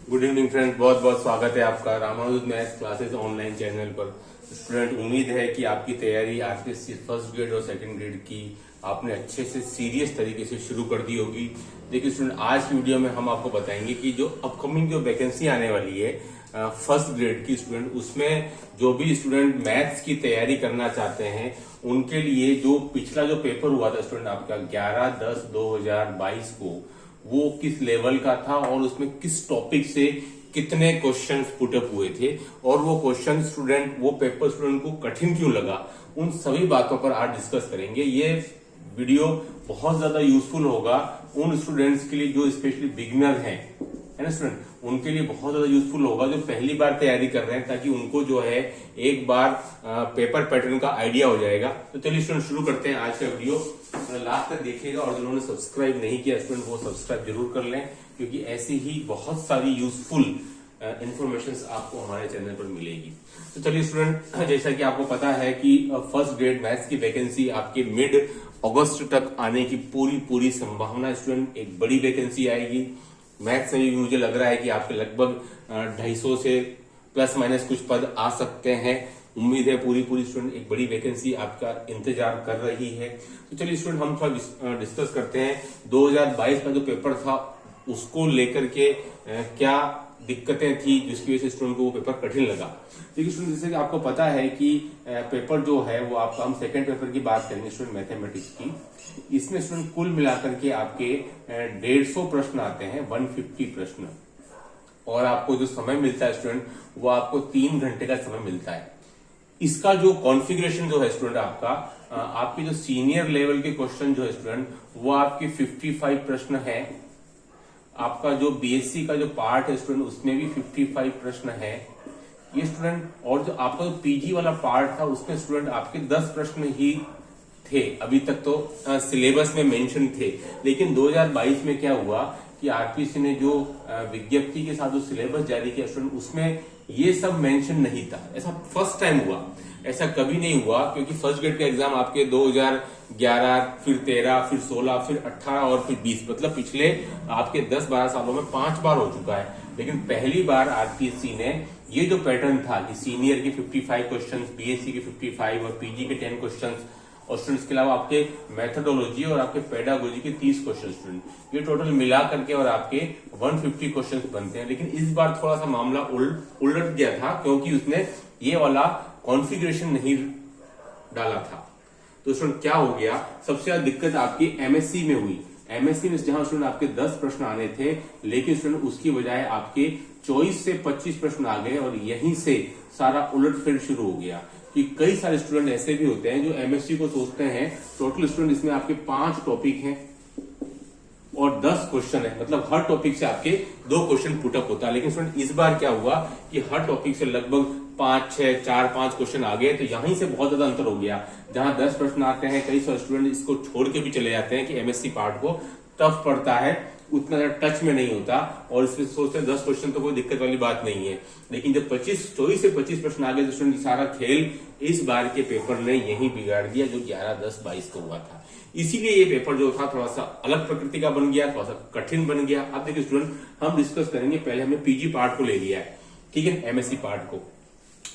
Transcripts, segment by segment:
Good evening friends, बहुत बहुत स्वागत है आपका Ramanuj maths classes online channel पर। स्टूडेंट, उम्मीद है कि आपकी तैयारी आरपीएससी फर्स्ट ग्रेड और सेकंड ग्रेड की आपने अच्छे से सीरियस तरीके से शुरू कर दी होगी। देखिए स्टूडेंट, आज की वीडियो में हम आपको बताएंगे कि जो अपकमिंग जो वैकेंसी आने वाली है फर्स्ट ग्रेड की स्टूडेंट, उसमें जो भी स्टूडेंट मैथ्स की तैयारी करना चाहते हैं उनके लिए जो पिछला जो पेपर हुआ था स्टूडेंट आपका 11/10/2022 को, वो किस लेवल का था और उसमें किस टॉपिक से कितने क्वेश्चंस पुटअप हुए थे और वो क्वेश्चन स्टूडेंट वो पेपर स्टूडेंट को कठिन क्यों लगा, उन सभी बातों पर आज डिस्कस करेंगे। ये वीडियो बहुत ज्यादा यूजफुल होगा उन स्टूडेंट्स के लिए जो स्पेशली बिगिनर हैं, है ना स्टूडेंट, उनके लिए बहुत ज्यादा यूजफुल होगा जो पहली बार तैयारी कर रहे हैं, ताकि उनको जो है एक बार पेपर पैटर्न का आइडिया हो जाएगा। तो चलिए स्टूडेंट शुरू करते हैं आज का वीडियो। लास्ट तक देखिएगा और जिन्होंने सब्सक्राइब नहीं किया स्टूडेंट वो सब्सक्राइब जरूर कर लें, क्योंकि ऐसी ही बहुत सारी यूजफुल इंफॉर्मेशन आपको हमारे चैनल पर मिलेगी। तो चलिए स्टूडेंट, जैसा कि आपको पता है कि फर्स्ट ग्रेड मैथ्स की वैकेंसी आपके मिड अगस्त तक आने की पूरी संभावना स्टूडेंट, एक बड़ी वैकेंसी आएगी। मैथ्स में भी मुझे लग रहा है कि आपके लगभग 250 से प्लस माइनस कुछ पद आ सकते हैं। उम्मीद है पूरी स्टूडेंट एक बड़ी वैकेंसी आपका इंतजार कर रही है। तो चलिए स्टूडेंट, हम थोड़ा डिस्कस करते हैं 2022 का जो पेपर था उसको लेकर के क्या दिक्कतें थी जिसकी वजह से स्टूडेंट को वो पेपर कठिन लगा। देखिए स्टूडेंट, जैसे कि आपको पता है कि पेपर जो है वो आपका, हम सेकेंड पेपर की बात करेंगे स्टूडेंट मैथमेटिक्स की, इसमें स्टूडेंट कुल मिलाकर के आपके 150 प्रश्न आते हैं, 150 प्रश्न, और आपको जो समय मिलता है स्टूडेंट वो आपको 3 घंटे का समय मिलता है। इसका जो कॉन्फ़िगरेशन जो है स्टूडेंट आपका, आपके जो सीनियर लेवल के क्वेश्चन जो है स्टूडेंट वो आपके 55 प्रश्न है। आपका जो बीएससी का जो पार्ट है स्टूडेंट उसमें भी 55 प्रश्न है ये स्टूडेंट, और जो आपका जो पीजी वाला पार्ट था उसमें स्टूडेंट आपके 10 प्रश्न ही थे। अभी तक तो सिलेबस में मेंशन थे, लेकिन 2022 में क्या हुआ कि आरपीएससी ने जो विज्ञप्ति के साथ जो सिलेबस जारी किया स्टूडेंट उसमें ये सब मेंशन नहीं था। ऐसा फर्स्ट टाइम हुआ, ऐसा कभी नहीं हुआ, क्योंकि फर्स्ट ग्रेड का एग्जाम आपके 2011, फिर 13, फिर 16, फिर 18 और फिर 20, मतलब पिछले आपके 10-12 सालों में 5 बार हो चुका है। लेकिन पहली बार आरपीएससी ने ये जो पैटर्न था कि सीनियर के 55 क्वेश्चन, बीएससी के 55 और पीजी के 10 क्वेश्चन, और स्टूडेंट्स के अलावा आपके मेथोडोलॉजी और आपके पेडागोजी के 30 क्वेश्चन स्टूडेंट, ये टोटल मिला करके और आपके 150 क्वेश्चन बनते हैं। लेकिन इस बार थोड़ा सा मामला उलट गया था, क्योंकि उसने ये वाला कॉन्फ़िगरेशन नहीं डाला था। तो स्टूडेंट क्या हो गया, सबसे ज्यादा दिक्कत आपकी एमएससी में हुई। एमएससी में जहां स्टूडेंट आपके 10 प्रश्न आने थे, लेकिन स्टूडेंट उसकी बजाय आपके 24 से 25 प्रश्न आ गए, और यहीं से सारा उलटफेर शुरू हो गया। कि कई सारे स्टूडेंट ऐसे भी होते हैं जो एमएससी को सोचते हैं टोटल स्टूडेंट इसमें आपके 5 टॉपिक हैं और 10 क्वेश्चन है, मतलब हर टॉपिक से आपके 2 क्वेश्चन पुटअप होता है। लेकिन स्टूडेंट इस बार क्या हुआ कि हर टॉपिक से लगभग 5, 6, 4, 5 क्वेश्चन आ गए, तो यहीं से बहुत ज्यादा अंतर हो गया। जहां 10 प्रश्न आते हैं, कई सारे स्टूडेंट इसको छोड़ के भी चले जाते हैं कि एमएससी पार्ट को टफ पड़ता है, उतना टच में नहीं होता, और इसमें सोचते हैं 10 क्वेश्चन तो कोई दिक्कत वाली बात नहीं है। लेकिन जब 24 से 25 प्रश्न आ गए तो स्टूडेंट सारा खेल इस बार के पेपर ने यही बिगाड़ दिया जो 11/10/22 को हुआ था। इसीलिए ये पेपर जो था थोड़ा सा अलग प्रकृति का बन गया, थोड़ा सा कठिन बन गया। अब देखिए स्टूडेंट, हम डिस्कस करेंगे, पहले हमने पीजी पार्ट को ले लिया है, ठीक है, एमएससी पार्ट को,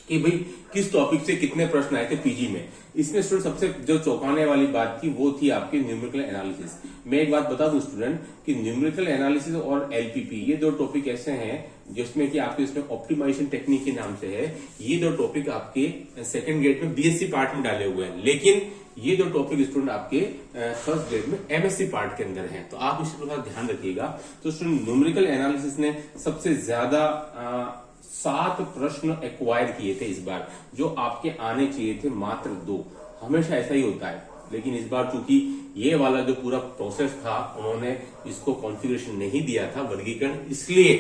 कि भाई किस टॉपिक से कितने प्रश्न आए थे पीजी में। इसमें स्टूडेंट सबसे जो चौंकाने वाली बात थी वो थी आपकी न्यूमेरिकल एनालिसिस। मैं एक बात बता दूं स्टूडेंट कि न्यूमेरिकल एनालिसिस और एलपीपी, ये 2 टॉपिक ऐसे हैं जिसमें कि आपके इसमें ऑप्टिमाइजेशन टेक्निक के नाम से है। ये 2 टॉपिक आपके सेकंड ग्रेड में बीएससी पार्ट में डाले हुए हैं, लेकिन ये 2 टॉपिक स्टूडेंट आपके फर्स्ट ग्रेड में एमएससी पार्ट के अंदर हैं। तो आप इस पर ध्यान रखिएगा। तो स्टूडेंट न्यूमेरिकल एनालिसिस ने सबसे ज्यादा 7 प्रश्न एक्वायर किए थे इस बार, जो आपके आने चाहिए थे मात्र 2। हमेशा ऐसा ही होता है, लेकिन इस बार चूंकि ये वाला जो पूरा प्रोसेस था उन्होंने इसको कॉन्फ़िगरेशन नहीं दिया था वर्गीकरण, इसलिए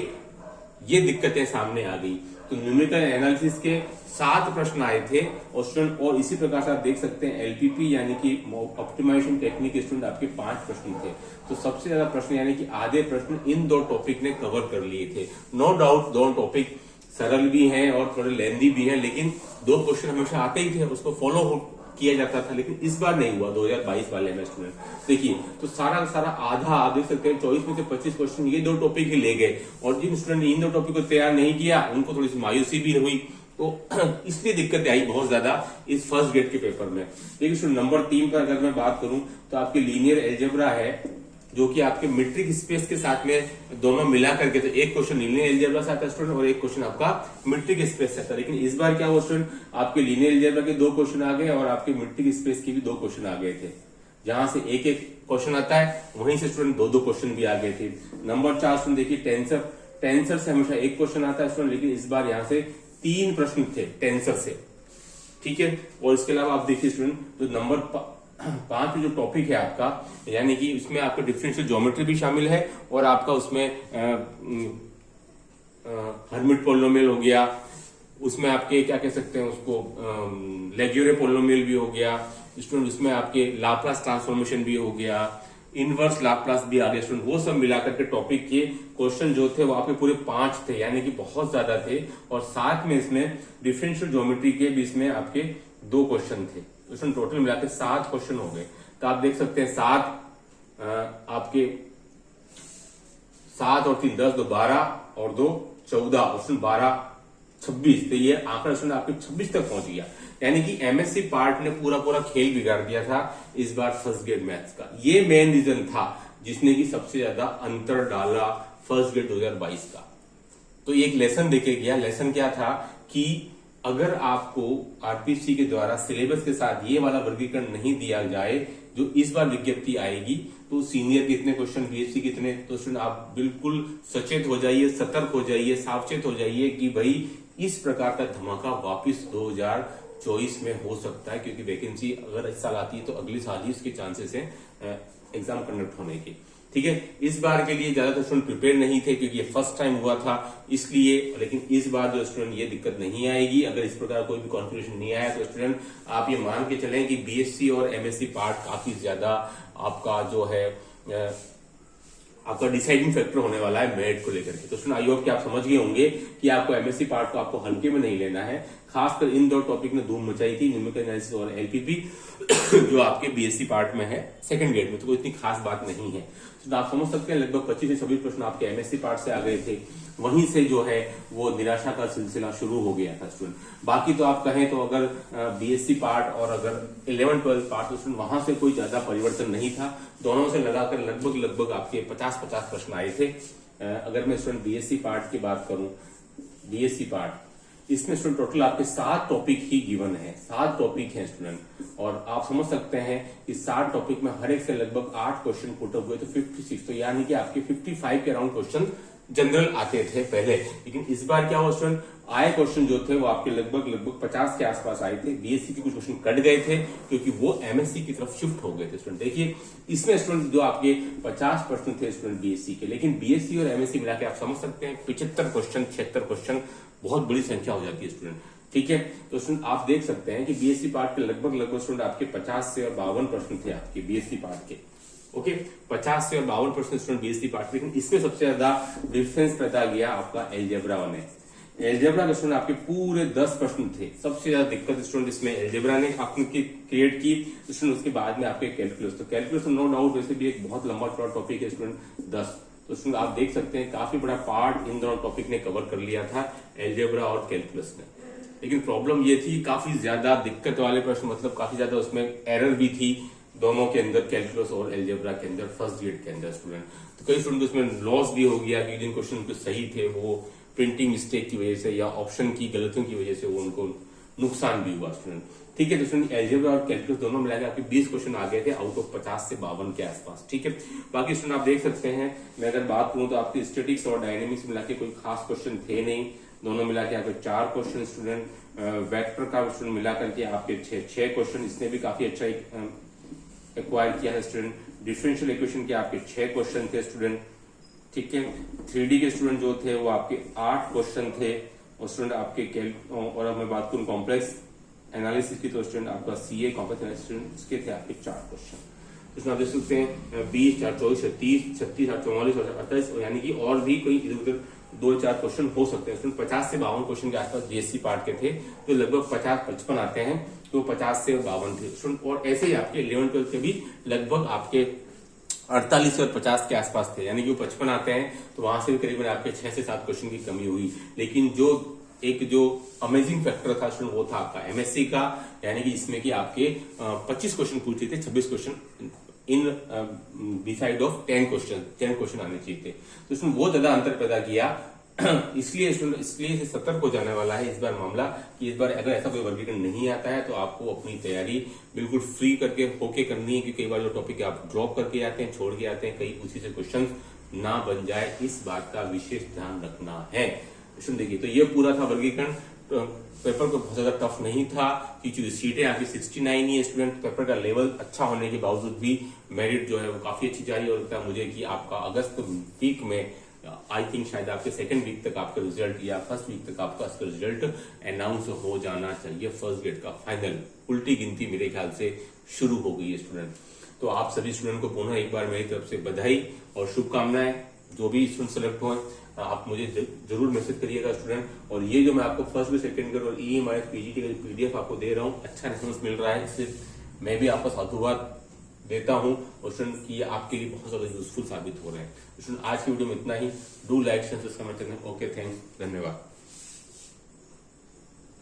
ये दिक्कतें सामने आ गई। तो न्यूमेरिकल एनालिसिस के 7 प्रश्न आए थे, और इसी प्रकार से आप देख सकते हैं एलपीपी यानी कि ऑप्टिमाइजेशन टेक्निक के स्टूडेंट आपके 5 प्रश्न थे। तो सबसे ज्यादा प्रश्न यानी कि आधे प्रश्न इन 2 टॉपिक ने कवर कर लिए थे। नो डाउट 2 टॉपिक सरल भी हैं और थोड़े लेंदी भी हैं, लेकिन 2 क्वेश्चन हमेशा आते ही थे, उसको फॉलो किया जाता था, लेकिन इस बार नहीं हुआ 2022 वाले में स्टूडेंट। देखिए तो सारा का सारा आधा आप देख सकते हैं 24 में से 25 क्वेश्चन ये दो टॉपिक ही ले गए, और जिन स्टूडेंट ने इन दो टॉपिक को तैयार नहीं किया उनको थोड़ी सी मायूसी भी हुई, तो इसलिए दिक्कत आई बहुत ज्यादा इस फर्स्ट ग्रेड के पेपर में। लेकिन स्टूडेंट नंबर 3 पर अगर मैं बात करूं तो आपके लीनियर एल्जेब्रा है, जो कि आपके मीट्रिक स्पेस के साथ में दोनों मिला करके, तो एक क्वेश्चन लीनियर एल्जेब्रा से आता है स्टूडेंट और एक क्वेश्चन आपका मीट्रिक स्पेस से आता है। लेकिन इस बार क्या हुआ स्टूडेंट, आपके लीनियर एल्जेब्रा के 2 क्वेश्चन आ गए और आपके मीट्रिक स्पेस के भी 2 क्वेश्चन आ गए थे। जहां से एक एक क्वेश्चन आता है वहीं से स्टूडेंट 2-2 क्वेश्चन भी आ गए थे। नंबर 4 स्टूडेंट देखिए टेंसर से हमेशा एक क्वेश्चन आता है स्टूडेंट, लेकिन इस बार यहाँ से 3 प्रश्न थे टेंसर से, ठीक है। और इसके अलावा आप देखिए स्टूडेंट जो नंबर 5 जो टॉपिक है आपका, यानी कि उसमें आपका डिफरेंशियल ज्योमेट्री भी शामिल है और आपका उसमें हर्मिट पॉलिनोमियल हो गया, उसमें आपके क्या कह सकते हैं उसको लेग्यूरे पॉलिनोमियल भी हो गया स्टूडेंट, उसमें आपके लाप्लास ट्रांसफॉर्मेशन भी हो गया, इनवर्स लाप्लास भी आ गया स्टूडेंट। वो सब मिलाकर के टॉपिक के क्वेश्चन जो थे वो आपके पूरे 5 थे, यानी कि बहुत ज्यादा थे। और साथ में इसमें डिफरेंशियल ज्योमेट्री के भी इसमें आपके 2 क्वेश्चन थे, उसमें टोटल मिलाकर 7 क्वेश्चन हो गए। तो आप देख सकते हैं 7 और 3 10, 2 12 और 2 14, उसमें 12 26, तो ये आंकड़ा स्टूडेंट आपके 26 तक पहुंच गया। यानी कि एमएससी पार्ट ने पूरा खेल बिगाड़ दिया था इस बार फर्स्ट ग्रेड मैथ्स का। ये मेन रीजन था जिसने की सबसे ज्यादा अंतर डाला फर्स्ट ग्रेड 2022 का। तो एक लेसन देके गया, लेसन क्या था कि अगर आपको आरपीसी के द्वारा सिलेबस के साथ ये वाला वर्गीकरण नहीं दिया जाए जो इस बार विज्ञप्ति आएगी, तो सीनियर कितने क्वेश्चन, बीएससी कितने, तो स्टूडेंट आप बिल्कुल सचेत हो जाइए, सतर्क हो जाइए, सावचेत हो जाइए कि भाई इस प्रकार का धमाका वापिस 2024 में हो सकता है, क्योंकि वैकेंसी अगर इस साल आती है तो अगले साल ही इसके चांसेस हैं एग्जाम कंडक्ट होने के, ठीक है। इस बार के लिए ज्यादातर स्टूडेंट प्रिपेयर नहीं थे क्योंकि ये फर्स्ट टाइम हुआ था इसलिए, लेकिन इस बार जो स्टूडेंट ये दिक्कत नहीं आएगी। अगर इस प्रकार कोई भी कॉन्फ़िगरेशन नहीं आया तो स्टूडेंट आप ये मान के चलें कि बीएससी और एमएससी पार्ट काफी ज्यादा आपका जो है आपका डिसाइडिंग फैक्टर होने वाला है मेरिट को लेकर के। तो स्टूडेंट आई होप कि आप समझ गए होंगे कि आपको एमएससी पार्ट को आपको हल्के में नहीं लेना है। खासकर इन 2 टॉपिक ने धूम मचाई थी, न्यूमेरिकल एनालिसिस और एलपीपी जो आपके बीएससी पार्ट में है सेकंड ग्रेड में, तो कोई इतनी खास बात नहीं है। तो आप समझ सकते हैं लगभग 25 से 26 प्रश्न आपके एमएससी पार्ट से आ गए थे, वहीं से जो है वो निराशा का सिलसिला शुरू हो गया था स्टूडेंट। बाकी तो आप कहें तो अगर बीएससी पार्ट और अगर 11-12 पार्ट, तो स्टूडेंट वहां से कोई ज्यादा परिवर्तन नहीं था, दोनों से लगाकर लगभग आपके 50-50 प्रश्न आए थे। अगर मैं स्टूडेंट बीएससी पार्ट की बात करूं, बीएससी पार्ट इसमें स्टूडेंट टोटल आपके 7 टॉपिक ही गिवन है, 7 टॉपिक हैं स्टूडेंट, और आप समझ सकते हैं कि 7 टॉपिक में हर एक से लगभग 8 क्वेश्चन पुट अप हुए, तो 56, तो यानी कि आपके 55 के अराउंड क्वेश्चन जनरल आते थे पहले। लेकिन इस बार क्या हुआ स्टूडेंट, आए क्वेश्चन जो थे वो आपके लगभग 50 के आसपास आए थे। बीएससी के कुछ क्वेश्चन कट गए थे क्योंकि वो एमएससी की तरफ शिफ्ट हो गए थे स्टूडेंट। देखिए इसमें स्टूडेंट जो आपके 50% थे स्टूडेंट बीएससी के, लेकिन बीएससी और एमएससी मिला के आप समझ सकते हैं 75 क्वेश्चन 76 क्वेश्चन बहुत बड़ी संख्या हो जाती है स्टूडेंट, ठीक है। तो स्टूडेंट आप देख सकते हैं कि बीएससी पार्ट के लगभग स्टूडेंट आपके 50 से और 52 प्रश्न थे आपके बीएससी पार्ट के, ओके 50 से और 52% स्टूडेंट बीएससी पार्ट। लेकिन इसमें सबसे ज्यादा डिफरेंस पैदा गया आपका एल्जेब्रा में। एल्जेब्रा के स्टूडेंट आपके पूरे 10 प्रश्न थे, सबसे ज्यादा दिक्कत स्टूडेंट इसमें एल्जेब्रा ने आपकी क्रिएट की स्टूडेंट। उसके बाद में आपके कैलकुलस, तो कैलकुलस नो डाउट वैसे भी एक बहुत लंबा टॉपिक है स्टूडेंट 10, तो स्टूडेंट आप देख सकते हैं काफी बड़ा पार्ट इन दोनों टॉपिक ने कवर कर लिया था एल्जेब्रा और कैलकुलस ने। लेकिन प्रॉब्लम ये थी काफी ज्यादा दिक्कत वाले प्रश्न, मतलब काफी ज्यादा उसमें एरर भी थी दोनों के अंदर, कैलकुलस और एल्जेब्रा के अंदर फर्स्ट ग्रेड के अंदर स्टूडेंट। तो कई स्टूडेंट उसमें लॉस भी हो गया कि जिन क्वेश्चन तो सही थे वो प्रिंटिंग मिस्टेक की वजह से या ऑप्शन की गलतियों की वजह से वो उनको नुकसान भी हुआ स्टूडेंट, ठीक है। तो स्टूडेंट एल्जेब्रा और कैलकुलस दोनों मिलाकर आपके 20 क्वेश्चन आ गए थे आउट ऑफ 50 से 52 के आसपास, ठीक है। बाकी स्टूडेंट आप देख सकते हैं, मैं अगर बात करूं तो आपके स्टैटिक्स और डायनेमिक्स मिला के कोई खास क्वेश्चन थे नहीं, दोनों मिला के आपके 4 क्वेश्चन स्टूडेंट। वेक्टर का स्टूडेंट मिला करके आपके 6 क्वेश्चन, इसने भी काफी अच्छा एक्वायर किया है स्टूडेंट। डिफरेंशियल इक्वेशन के आपके 6 क्वेश्चन थे स्टूडेंट, ठीक है। 3D के स्टूडेंट जो थे वो आपके 8 क्वेश्चन थे, और स्टूडेंट आपके और अब मैं बात करूं कॉम्प्लेक्स एनालिसिस की, तो स्टूडेंट आपका सीए कॉम्प्लेक्स एनालिसिस के थे आपके 4 क्वेश्चन। इसमें आप देख सकते हैं 20, 4, 24, 36, 36, 44 और 48, यानी कि और भी कोई इधर उधर 2-4 क्वेश्चन हो सकते हैं। 50 से 52 क्वेश्चन के आसपास जीएससी पार्ट के थे, तो लगभग 50-55 आते हैं, तो 50 से 52 थे। और ऐसे ही आपके 11-12 के भी लगभग आपके 48 और 50 के आसपास थे, यानी कि 55 आते हैं, तो वहां से भी करीबन आपके 6 से 7 क्वेश्चन की कमी हुई। लेकिन जो अमेजिंग फैक्टर था स्टूडेंट, वो था आपका एमएससी का, यानी कि इसमें कि आपके 25 क्वेश्चन पूछे थे, 26 question in beside of 10 question आने चाहिए थे, तो इसमें बहुत ज्यादा अंतर पैदा किया। इसलिए से सतर्क हो जाने वाला है इस बार मामला, कि इस बार अगर ऐसा कोई वर्गीकरण नहीं आता है तो आपको अपनी तैयारी बिल्कुल फ्री करके होके करनी है, क्योंकि कई बार जो टॉपिक आप ड्रॉप करके आते हैं, छोड़ के आते हैं, कहीं उसी से क्वेश्चन ना बन जाए, इस बात का विशेष ध्यान रखना है। देखिए, तो ये पूरा था वर्गीकरण। पेपर को बहुत ज्यादा टफ नहीं था, क्योंकि सीटें आपकी 69 ही है स्टूडेंट। पेपर का लेवल अच्छा होने के बावजूद भी मेरिट जो है वो काफी अच्छी जा रही है, और लगता है मुझे कि आपका अगस्त वीक में, आई थिंक शायद आपके सेकंड वीक तक आपका रिजल्ट या फर्स्ट वीक तक आपका इसका रिजल्ट अनाउंस हो जाना चाहिए। फर्स्ट ग्रेड का फाइनल उल्टी गिनती मेरे ख्याल से शुरू हो गई है स्टूडेंट। तो आप सभी स्टूडेंट को पुनः एक बार मेरी तरफ से बधाई और शुभकामनाएं। जो भी स्टूडेंट सेलेक्ट हुए, आप मुझे जरूर मैसेज करिएगा स्टूडेंट। और ये जो मैं आपको फर्स्ट ग्रेड, सेकंड ग्रेड और EMI पीजीटी का पीडीएफ आपको दे रहा हूँ, अच्छा रिस्पॉन्स मिल रहा है, इससे मैं भी आपको साधुवाद देता हूं, और स्टूडेंट की आपके लिए बहुत ज्यादा यूजफुल साबित हो रहे हैं। स्टूडेंट आज की वीडियो में इतना ही। डू लाइक, शेयर, सब्सक्राइब करना। ओके, थैंक्स, धन्यवाद।